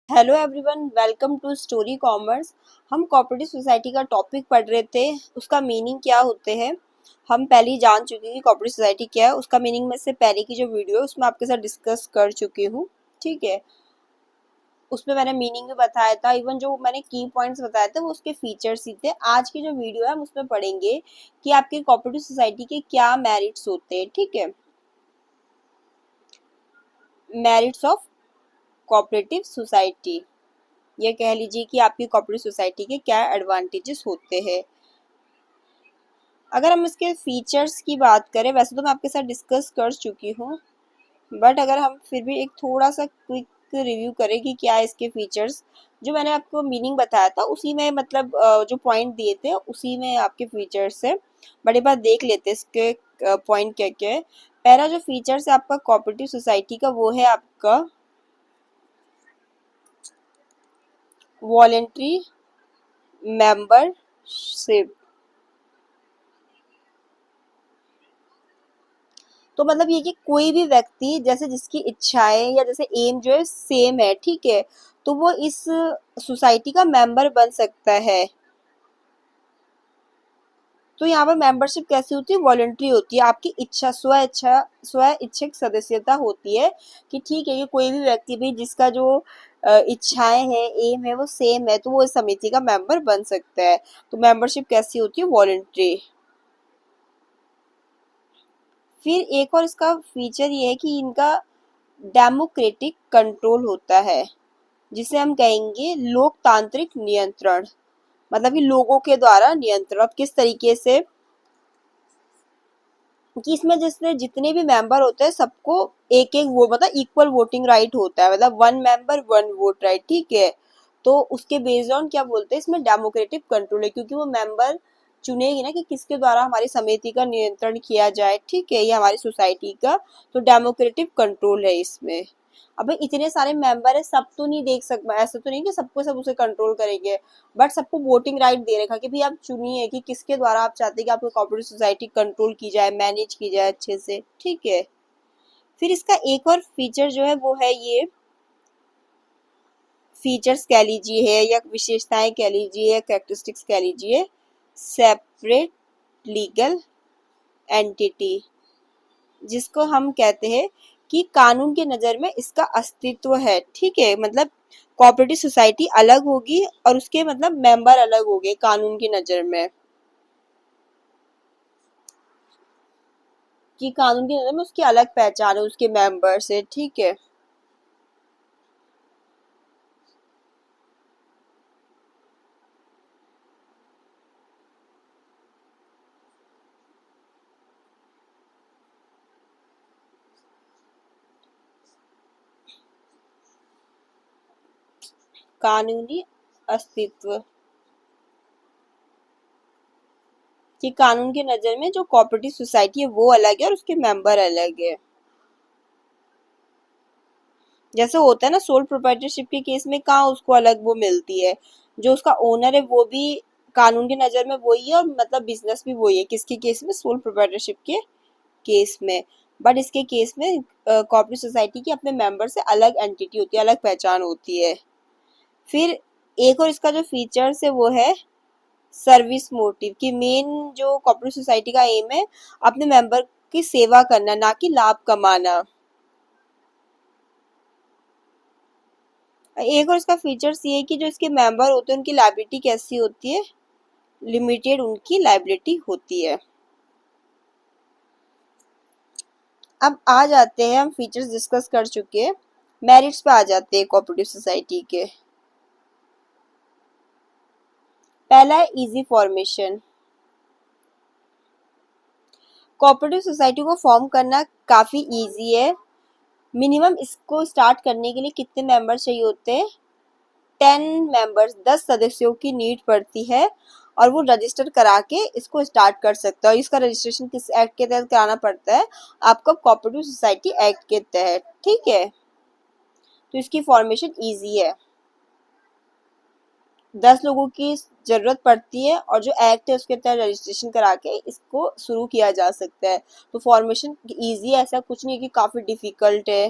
Hello everyone, welcome to story commerce. हम cooperative society का topic पढ़ रहे थे। उसका मीनिंग क्या होते हैं हम पहले ही जान चुके हैं कि कोऑपरेटिव सोसाइटी क्या है। उसका मीनिंग में से पहले की जो वीडियो है उसमें आपके साथ डिस्कस कर चुकी हूँ। ठीक है, उसमें मैंने मीनिंग भी बताया था, इवन जो मैंने की पॉइंट्स बताए थे वो उसके फीचर्स ही थे। आज की जो वीडियो है हम उसमें पढ़ेंगे कि आपके कोऑपरेटिव सोसाइटी के क्या मेरिट्स होते हैं। ठीक है, मेरिट्स ऑफ कोऑपरेटिव सोसाइटी, ये कह लीजिए कि आपकी कोऑपरेटिव सोसाइटी के क्या एडवांटेजेस होते हैं। अगर हम इसके फीचर्स की बात करें, वैसे तो मैं आपके साथ डिस्कस कर चुकी हूँ, बट अगर हम फिर भी एक थोड़ा सा क्विक रिव्यू करें कि क्या है इसके फीचर्स, जो मैंने आपको मीनिंग बताया था उसी में मतलब जो पॉइंट दिए थे उसी में आपके फीचर्स है। बट एक बार देख लेते हैं इसके पॉइंट क्या क्या है। पहला जो फीचर्स है आपका कोऑपरेटिव सोसाइटी का, वो है आपका वॉलेंट्री मेंबरशिप। तो मतलब ये कि कोई भी व्यक्ति जैसे जिसकी इच्छाएं या जैसे एम जो है सेम है, ठीक है, तो वो इस सोसाइटी का मेंबर बन सकता है। तो यहाँ पर मेंबरशिप कैसी होती है? वॉलंटरी होती है, आपकी इच्छा स्व इच्छिक सदस्यता होती है कि ठीक है कि कोई भी व्यक्ति भी जिसका जो इच्छाएं है, एम है, वो सेम है, तो वो इस समिति का मेंबर बन सकता है। तो मेंबरशिप कैसी होती है? वॉलंटरी। फिर एक और इसका फीचर ये है कि इनका डेमोक्रेटिक कंट्रोल होता है, जिसे हम कहेंगे लोकतांत्रिक नियंत्रण। मतलब कि लोगों के द्वारा नियंत्रण। अब किस तरीके से कि इसमें जिसने जितने भी मेंबर होते हैं सबको एक एक वो मतलब इक्वल वोटिंग राइट होता है, मतलब one member one vote right. ठीक है, तो उसके बेस्ड ऑन क्या बोलते हैं इसमें डेमोक्रेटिक कंट्रोल है, क्योंकि वो मेंबर चुनेगी ना कि किसके द्वारा हमारी समिति का नियंत्रण किया जाए। ठीक है, ये हमारी सोसाइटी का तो डेमोक्रेटिक कंट्रोल है इसमें। अब इतने सारे मेंबर है, सब तो नहीं देख सकता, ऐसा तो नहीं कि सबको सब उसे कंट्रोल करेंगे, बट सबको वोटिंग राइट दे रखा कि भाई आप चुनिए कि किसके द्वारा आप चाहते हैं कि आपकी कोऑपरेटिव सोसाइटी कंट्रोल की जाए, मैनेज की जाए अच्छे से। ठीक है, फिर इसका एक और फीचर जो है वो है ये फीचर्स कह लीजिए है या विशेषताएं कह लीजिए या कैरेक्टरिस्टिक्स कह लीजिए, सेपरेट लीगल एंटिटी, जिसको हम कहते हैं कि कानून के नजर में इसका अस्तित्व है। ठीक है, मतलब कोऑपरेटिव सोसाइटी अलग होगी और उसके मतलब मेंबर अलग होंगे कानून की नजर में, कि कानून की नजर में उसकी अलग पहचान है उसके मेंबर से। ठीक है, कानूनी अस्तित्व, कि कानून की नजर में जो कोऑपरेटिव सोसाइटी है वो अलग है और उसके मेंबर अलग है। जैसे होता है ना सोल प्रोप्राइटरशिप के केस में, कहाँ उसको अलग वो मिलती है, जो उसका ओनर है वो भी कानून की नजर में वही है और मतलब बिजनेस भी वही है। किसके केस में? सोल प्रोप्राइटरशिप के केस में। बट इसके केस में कोऑपरेटिव सोसाइटी की अपने मेंबर से अलग एंटिटी होती है, अलग पहचान होती है। फिर एक और इसका जो फीचर्स है वो है सर्विस मोटिव, कि मेन जो कोऑपरेटिव सोसाइटी का एम है अपने मेंबर की सेवा करना, ना कि लाभ कमाना। एक और इसका फीचर्स ये है कि जो इसके मेंबर होते हैं उनकी लायबिलिटी कैसी होती है? लिमिटेड उनकी लायबिलिटी होती है। अब आ जाते हैं, हम फीचर्स डिस्कस कर चुके हैं, मेरिट्स पे आ जाते हैं कोऑपरेटिव सोसाइटी के। पहला है इजी फॉर्मेशन। कोऑपरेटिव सोसाइटी को फॉर्म करना काफी इजी है। मिनिमम इसको स्टार्ट करने के लिए कितने मेंबर चाहिए होते हैं? 10 मेंबर्स, 10 सदस्यों की नीड पड़ती है और वो रजिस्टर करा के इसको स्टार्ट कर सकता है। और इसका रजिस्ट्रेशन किस एक्ट के तहत कराना पड़ता है? आपका कोऑपरेटिव सोसाइटी एक्ट के तहत। ठीक है, तो इसकी फॉर्मेशन इजी है। 10 लोगों की जरूरत पड़ती है और जो एक्ट है उसके तहत रजिस्ट्रेशन करा के इसको शुरू किया जा सकता है। तो फॉर्मेशन इजी है, ऐसा कुछ नहीं है कि काफी डिफिकल्ट है।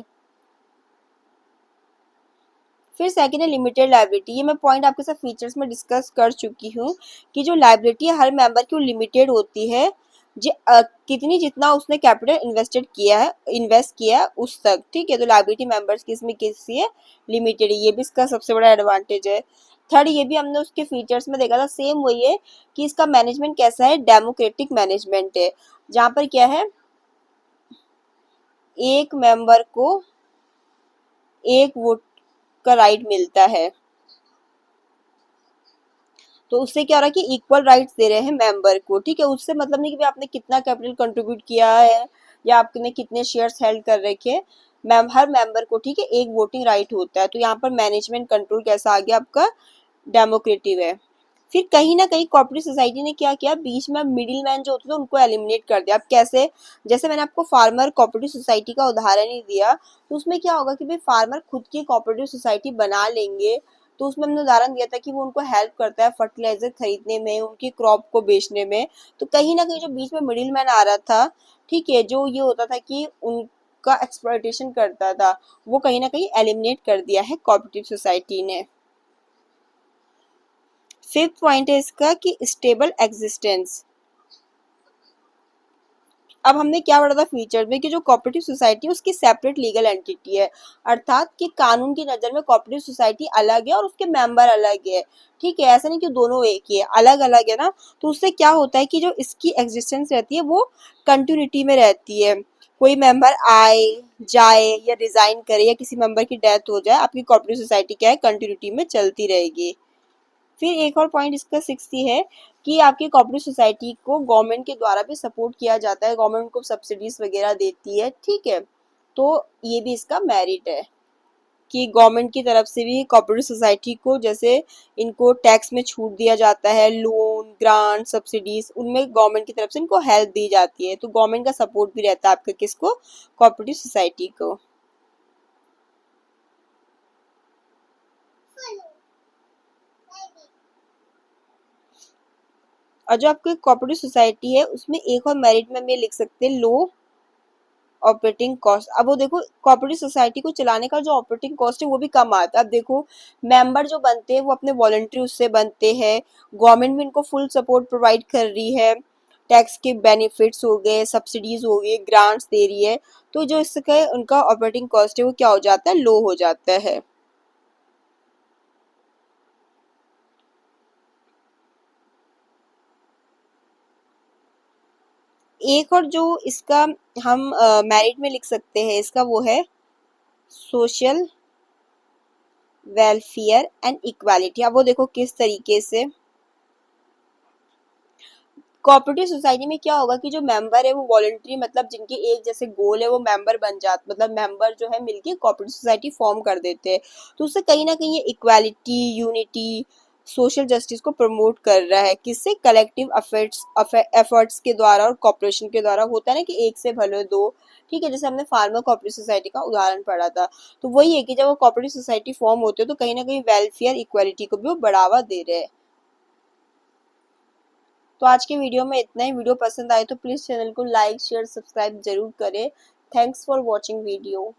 फिर सेकंड है लिमिटेड लायबिलिटी। ये मैं पॉइंट आपके साथ फीचर्स में डिस्कस कर चुकी हूँ कि जो लायबिलिटी है हर मेंबर की लिमिटेड होती है, कितनी जितना उसने कैपिटल इन्वेस्ट किया है उस तक, ठीक है। तो लायबिलिटी मेंबर्स की इसमें किसी है लिमिटेड, ये भी इसका सबसे बड़ा एडवांटेज है। थर्ड, ये भी हमने उसके फीचर्स में देखा था, सेम वही है कि इसका मैनेजमेंट कैसा है, डेमोक्रेटिक मैनेजमेंट है, जहाँ पर क्या है एक मेंबर को एक वोट का राइट मिलता है। तो उससे क्या हो रहा है कि इक्वल राइट्स दे रहे हैं मेंबर को, ठीक है। उससे मतलब नहीं कि भाई आपने कितना कैपिटल कंट्रीब्यूट किया है या आपने कितने शेयर्स हेल्ड कर रखे हैं, मैम हर मेंबर को, ठीक है, एक वोटिंग राइट होता है। तो यहाँ पर मैनेजमेंट कंट्रोल कैसा आ गया आपका, डेमोक्रेटिव है। फिर कहीं ना कहीं कोऑपरेटिव सोसाइटी ने क्या किया, बीच में मिडिल मैन जो होते थे उनको एलिमिनेट कर दिया। अब कैसे, जैसे मैंने आपको फार्मर कोऑपरेटिव सोसाइटी का उदाहरण ही दिया, तो उसमें क्या होगा कि भाई फार्मर खुद की कोऑपरेटिव सोसाइटी बना लेंगे। तो उसमें हमने उदाहरण दिया था कि वो उनको हेल्प करता है फर्टिलाइजर खरीदने में, उनकी क्रॉप को बेचने में। तो कहीं ना कहीं जो बीच में मिडिल मैन आ रहा था, ठीक है, जो ये होता था कि उनका एक्सप्लॉयटेशन करता था, वो कहीं ना कहीं एलिमिनेट कर दिया है कोऑपरेटिव सोसाइटी ने। फिफ्थ पॉइंट है इसका कि स्टेबल एग्जिस्टेंस। अब हमने क्या पढ़ा था फीचर में कि जो कोऑपरेटिव सोसाइटी है उसकी सेपरेट लीगल एंटिटी है, अर्थात कि कानून की नज़र में कोऑपरेटिव सोसाइटी अलग है और उसके मेंबर अलग है, ठीक है। ऐसा नहीं कि दोनों एक ही है, अलग अलग है ना। तो उससे क्या होता है कि जो इसकी एग्जिस्टेंस रहती है वो कंटिन्यूटी में रहती है। कोई मेंबर आए जाए या रिजाइन करे या किसी मेंबर की डेथ हो जाए, आपकी कोऑपरेटिव सोसाइटी क्या है, कंटिन्यूटी में चलती रहेगी। फिर एक और पॉइंट इसका सिक्स ही है कि आपकी कोऑपरेटिव सोसाइटी को गवर्नमेंट के द्वारा भी सपोर्ट किया जाता है, गवर्नमेंट को सब्सिडीज वगैरह देती है, ठीक है। तो ये भी इसका मेरिट है कि गवर्नमेंट की तरफ से भी कोऑपरेटिव सोसाइटी को जैसे इनको टैक्स में छूट दिया जाता है, लोन ग्रांट सब्सिडीज उनमें गवर्नमेंट की तरफ से इनको हेल्प दी जाती है। तो गवर्नमेंट का सपोर्ट भी रहता है आपका किसको, कोऑपरेटिव सोसाइटी को। और जो आपकी कोऑपरेटिव सोसाइटी है उसमें एक और मेरिट में हम ये लिख सकते हैं, लो ऑपरेटिंग कॉस्ट। अब वो देखो कोऑपरेटिव सोसाइटी को चलाने का जो ऑपरेटिंग कॉस्ट है वो भी कम आता है। अब देखो मेंबर जो बनते हैं वो अपने वॉलंटरी उससे बनते हैं, गवर्नमेंट भी इनको फुल सपोर्ट प्रोवाइड कर रही है, टैक्स के बेनिफिट्स हो गए, सब्सिडीज हो गई, ग्रांट्स दे रही है। तो जो इसका उनका ऑपरेटिंग कॉस्ट है वो क्या हो जाता है, लो हो जाता है। एक और जो इसका हम मेरिट में लिख सकते हैं इसका वो है सोशल वेलफेयर एंड इक्वालिटी। अब वो देखो किस तरीके से कोऑपरेटिव सोसाइटी में क्या होगा कि जो मेंबर है वो वॉलंटरी, मतलब जिनके एक जैसे गोल है वो मेंबर बन जाते, मतलब मेंबर जो है मिलके कोऑपरेटिव सोसाइटी फॉर्म कर देते हैं। तो उससे कहीं ना कहीं ये इक्वालिटी, यूनिटी, सोशल जस्टिस को प्रमोट कर रहा है, किससे, कलेक्टिव एफर्ट्स के द्वारा और कॉपरेशन के द्वारा। होता है ना कि एक से भले दो, ठीक है। जैसे हमने फार्मर कोऑपरेटिव सोसाइटी का उदाहरण पढ़ा था, तो वही है कि जब वो कोऑपरेटिव सोसाइटी फॉर्म होते हैं तो कहीं ना कहीं वेलफेयर इक्वालिटी को भी वो बढ़ावा दे रहे हैं। तो आज के वीडियो में इतना ही। वीडियो पसंद आए तो प्लीज़ चैनल को लाइक शेयर सब्सक्राइब जरूर करें। Thanks for watching video.